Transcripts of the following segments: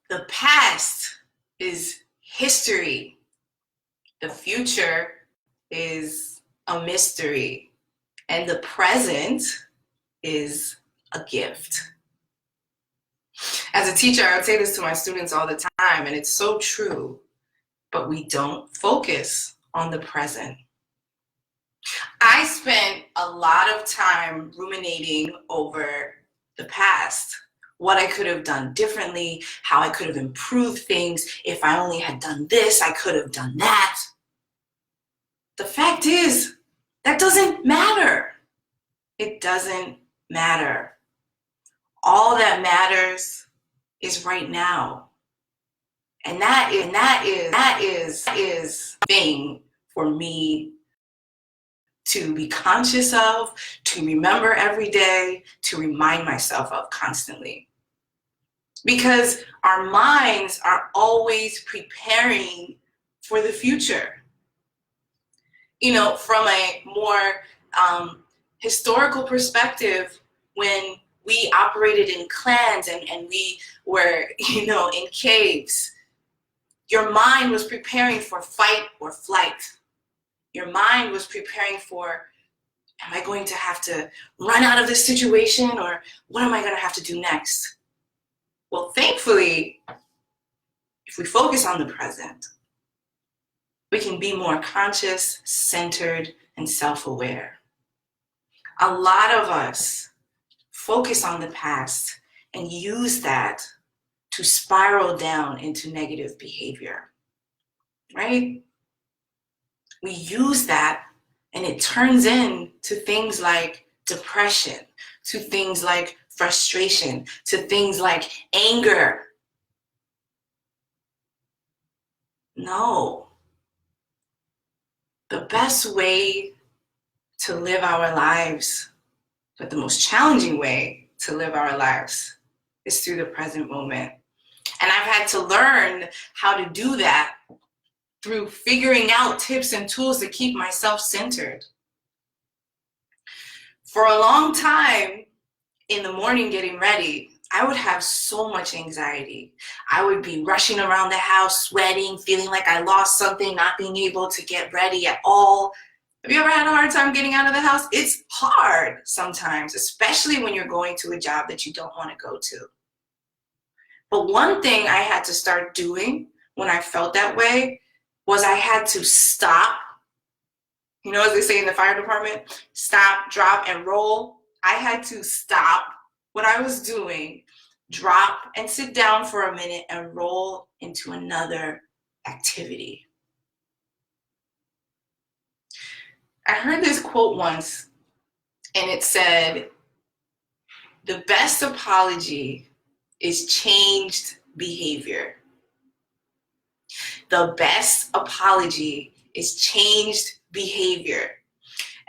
The past is history. The future is a mystery. And the present is a gift. As a teacher, I would say this to my students all the time, and it's so true, but we don't focus on the present. I spent a lot of time ruminating over the past, what I could have done differently, how I could have improved things. If I only had done this, I could have done that. The fact is, that doesn't matter. It doesn't matter. All that matters is right now. And that is thing for me to be conscious of, to remember every day, to remind myself of constantly. Because our minds are always preparing for the future. You know, from a more historical perspective, when we operated in clans and we were, in caves, your mind was preparing for fight or flight. Your mind was preparing for, am I going to have to run out of this situation, or what am I going to have to do next? Well, thankfully, if we focus on the present, we can be more conscious, centered, and self-aware. A lot of us focus on the past and use that to spiral down into negative behavior, right? We use that and it turns into things like depression, to things like frustration, to things like anger. No. The best way to live our lives, but the most challenging way to live our lives, is through the present moment. And I've had to learn how to do that through figuring out tips and tools to keep myself centered. For a long time, in the morning getting ready, I would have so much anxiety. I would be rushing around the house, sweating, feeling like I lost something, not being able to get ready at all. Have you ever had a hard time getting out of the house? It's hard sometimes, especially when you're going to a job that you don't want to go to. But one thing I had to start doing when I felt that way was I had to stop. You know, as they say in the fire department, stop, drop, and roll. I had to stop what I was doing, drop and sit down for a minute and roll into another activity. I heard this quote once, and it said, "The best apology is changed behavior." The best apology is changed behavior.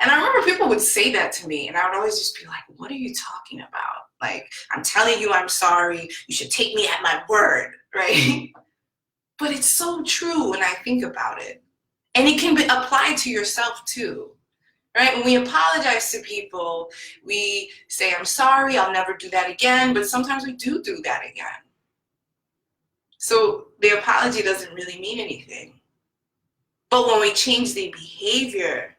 And I remember people would say that to me, and I would always just be like, what are you talking about? Like, I'm telling you I'm sorry. You should take me at my word, right? But it's so true when I think about it. And it can be applied to yourself too, right? When we apologize to people, we say, I'm sorry, I'll never do that again. But sometimes we do that again. So the apology doesn't really mean anything. But when we change the behavior,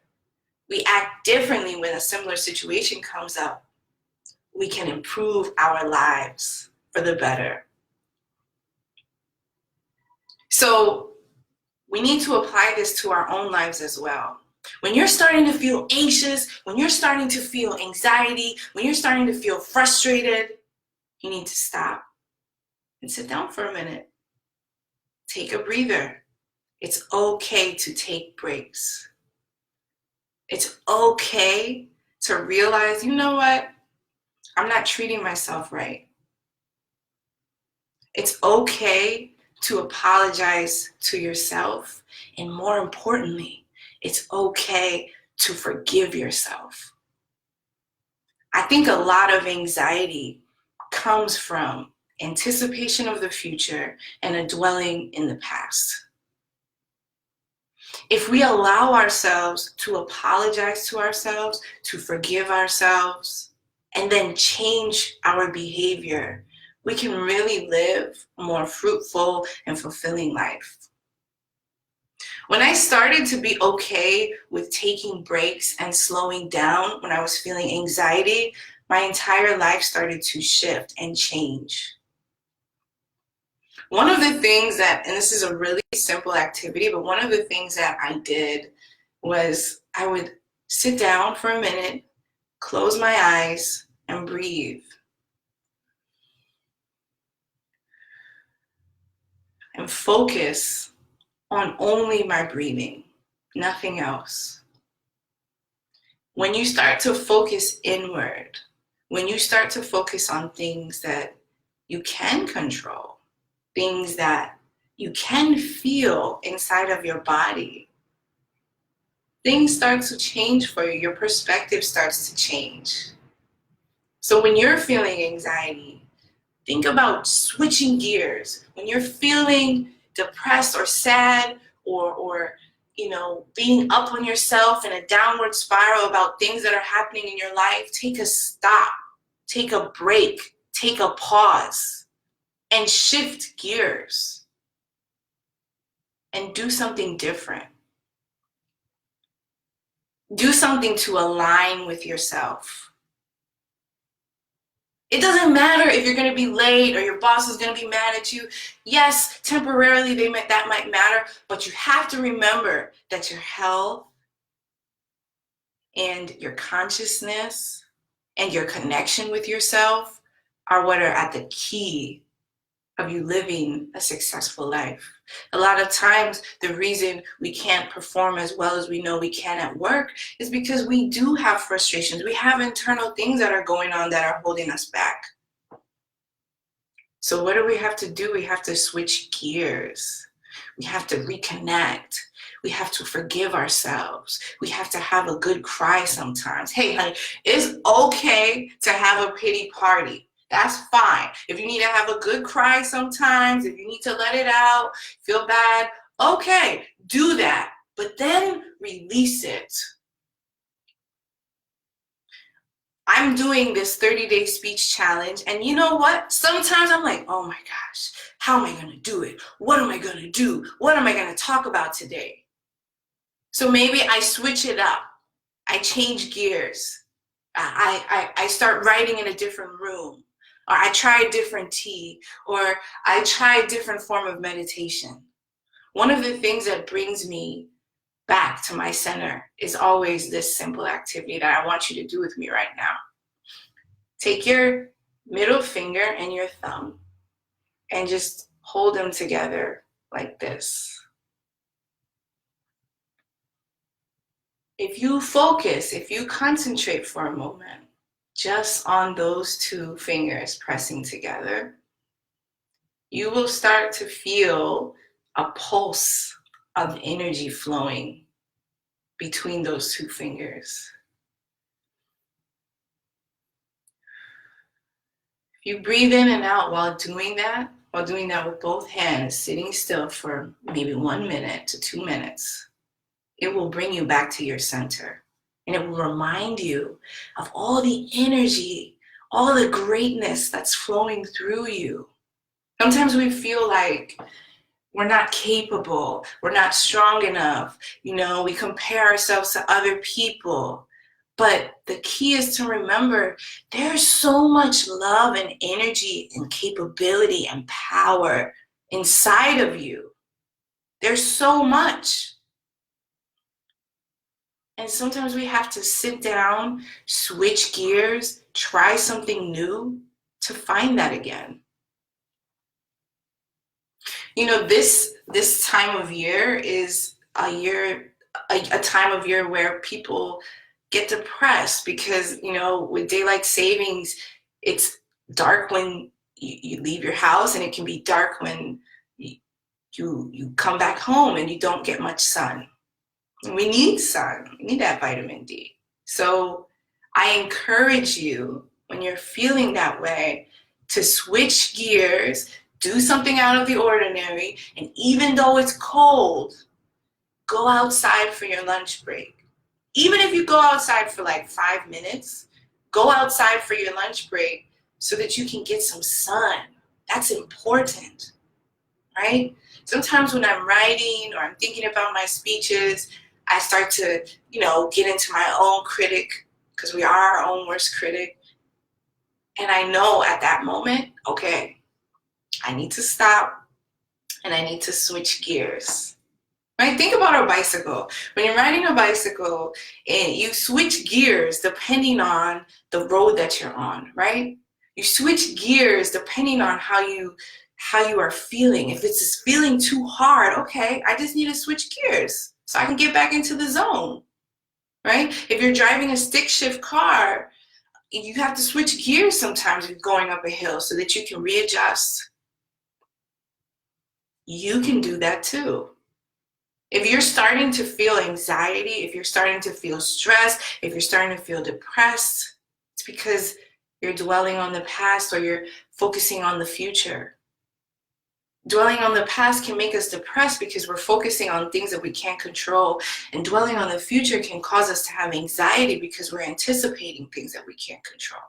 we act differently when a similar situation comes up, we can improve our lives for the better. So we need to apply this to our own lives as well. When you're starting to feel anxious, when you're starting to feel anxiety, when you're starting to feel frustrated, you need to stop and sit down for a minute. Take a breather. It's okay to take breaks. It's okay to realize, you know what? I'm not treating myself right. It's okay to apologize to yourself. And more importantly, it's okay to forgive yourself. I think a lot of anxiety comes from anticipation of the future and a dwelling in the past. If we allow ourselves to apologize to ourselves, to forgive ourselves, and then change our behavior, we can really live a more fruitful and fulfilling life. When I started to be okay with taking breaks and slowing down when I was feeling anxiety, my entire life started to shift and change. One of the things that, and this is a really simple activity, but one of the things that I did was I would sit down for a minute, close my eyes, and breathe. And focus on only my breathing, nothing else. When you start to focus inward, when you start to focus on things that you can control, things that you can feel inside of your body, things start to change for you. Your perspective starts to change. So when you're feeling anxiety, think about switching gears. When you're feeling depressed or sad or being up on yourself in a downward spiral about things that are happening in your life, take a stop, take a break, take a pause, and shift gears and do something different. Do something to align with yourself. It doesn't matter if you're going to be late or your boss is going to be mad at you. Yes, temporarily that might matter, but you have to remember that your health and your consciousness and your connection with yourself are what are at the key of you living a successful life. A lot of times, the reason we can't perform as well as we know we can at work is because we do have frustrations. We have internal things that are going on that are holding us back. So what do we have to do? We have to switch gears. We have to reconnect. We have to forgive ourselves. We have to have a good cry sometimes. Hey, honey, it's okay to have a pity party. That's fine. If you need to have a good cry sometimes, if you need to let it out, feel bad, okay, do that. But then release it. I'm doing this 30-day speech challenge, and you know what? Sometimes I'm like, oh my gosh, how am I going to do it? What am I going to do? What am I going to talk about today? So maybe I switch it up. I change gears. I start writing in a different room. Or I try a different tea, or I try a different form of meditation. One of the things that brings me back to my center is always this simple activity that I want you to do with me right now. Take your middle finger and your thumb and just hold them together like this. If you focus, if you concentrate for a moment, just on those two fingers pressing together, you will start to feel a pulse of energy flowing between those two fingers. If you breathe in and out while doing that with both hands, sitting still for maybe 1 minute to 2 minutes, it will bring you back to your center. And it will remind you of all the energy, all the greatness that's flowing through you. Sometimes we feel like we're not capable, we're not strong enough, we compare ourselves to other people. But the key is to remember there's so much love and energy and capability and power inside of you. There's so much. And sometimes we have to sit down, switch gears, try something new to find that again. This time of year is a time of year where people get depressed because, with daylight savings, it's dark when you leave your house, and it can be dark when you come back home and you don't get much sun. We need sun. We need that vitamin D. So I encourage you, when you're feeling that way, to switch gears, do something out of the ordinary, and even though it's cold, go outside for your lunch break. Even if you go outside for like 5 minutes, go outside for your lunch break so that you can get some sun. That's important, right? Sometimes when I'm writing or I'm thinking about my speeches, I start to, get into my own critic, because we are our own worst critic. And I know at that moment, okay, I need to stop and I need to switch gears. Right? Think about a bicycle. When you're riding a bicycle, and you switch gears depending on the road that you're on, right? You switch gears depending on how you are feeling. If it's feeling too hard, okay, I just need to switch gears so I can get back into the zone, right? If you're driving a stick shift car, you have to switch gears sometimes if you're going up a hill so that you can readjust. You can do that too. If you're starting to feel anxiety, if you're starting to feel stress, if you're starting to feel depressed, it's because you're dwelling on the past or you're focusing on the future. Dwelling on the past can make us depressed because we're focusing on things that we can't control. And dwelling on the future can cause us to have anxiety because we're anticipating things that we can't control.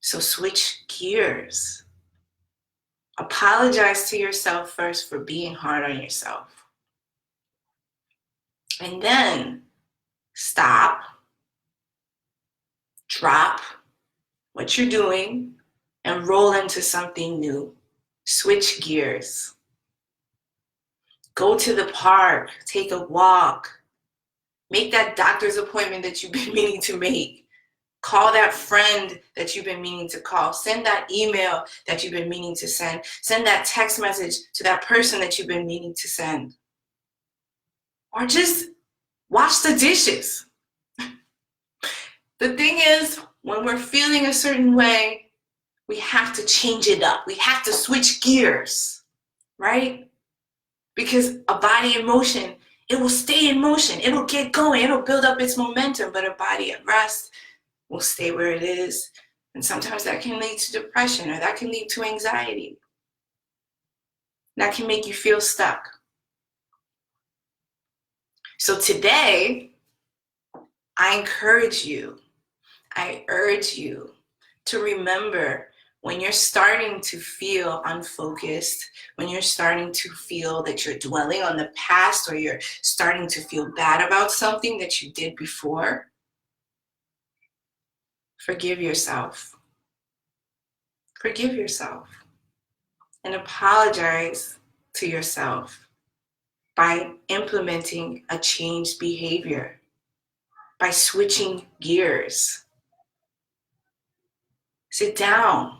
So switch gears. Apologize to yourself first for being hard on yourself. And then stop, drop what you're doing, and roll into something new. Switch gears. Go to the park, take a walk, make that doctor's appointment that you've been meaning to make. Call that friend that you've been meaning to call. Send that email that you've been meaning to send. Send that text message to that person that you've been meaning to send. Or just wash the dishes. The thing is, when we're feeling a certain way, we have to change it up. We have to switch gears, right? Because a body in motion, it will stay in motion. It'll get going. It'll build up its momentum. But a body at rest will stay where it is. And sometimes that can lead to depression, or that can lead to anxiety. That can make you feel stuck. So today, I urge you to remember, when you're starting to feel unfocused, when you're starting to feel that you're dwelling on the past, or you're starting to feel bad about something that you did before, forgive yourself. Forgive yourself. And apologize to yourself by implementing a changed behavior, by switching gears. Sit down.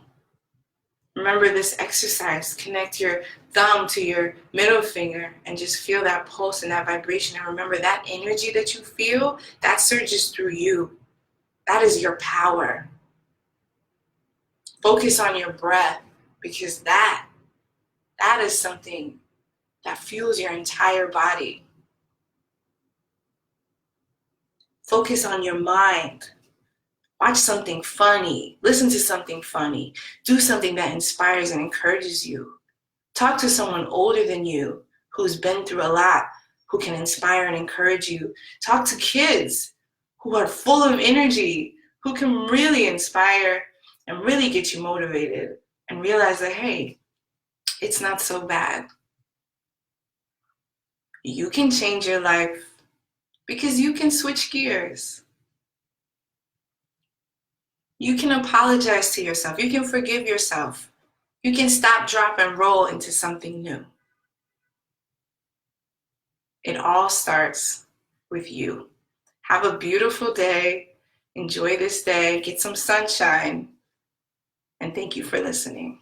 Remember this exercise. Connect your thumb to your middle finger and just feel that pulse and that vibration. And remember, that energy that you feel, that surges through you. That is your power. Focus on your breath, because that is something that fuels your entire body. Focus on your mind. Watch something funny. Listen to something funny. Do something that inspires and encourages you. Talk to someone older than you who's been through a lot, who can inspire and encourage you. Talk to kids who are full of energy, who can really inspire and really get you motivated, and realize that, hey, it's not so bad. You can change your life because you can switch gears. You can apologize to yourself. You can forgive yourself. You can stop, drop, and roll into something new. It all starts with you. Have a beautiful day. Enjoy this day. Get some sunshine. And thank you for listening.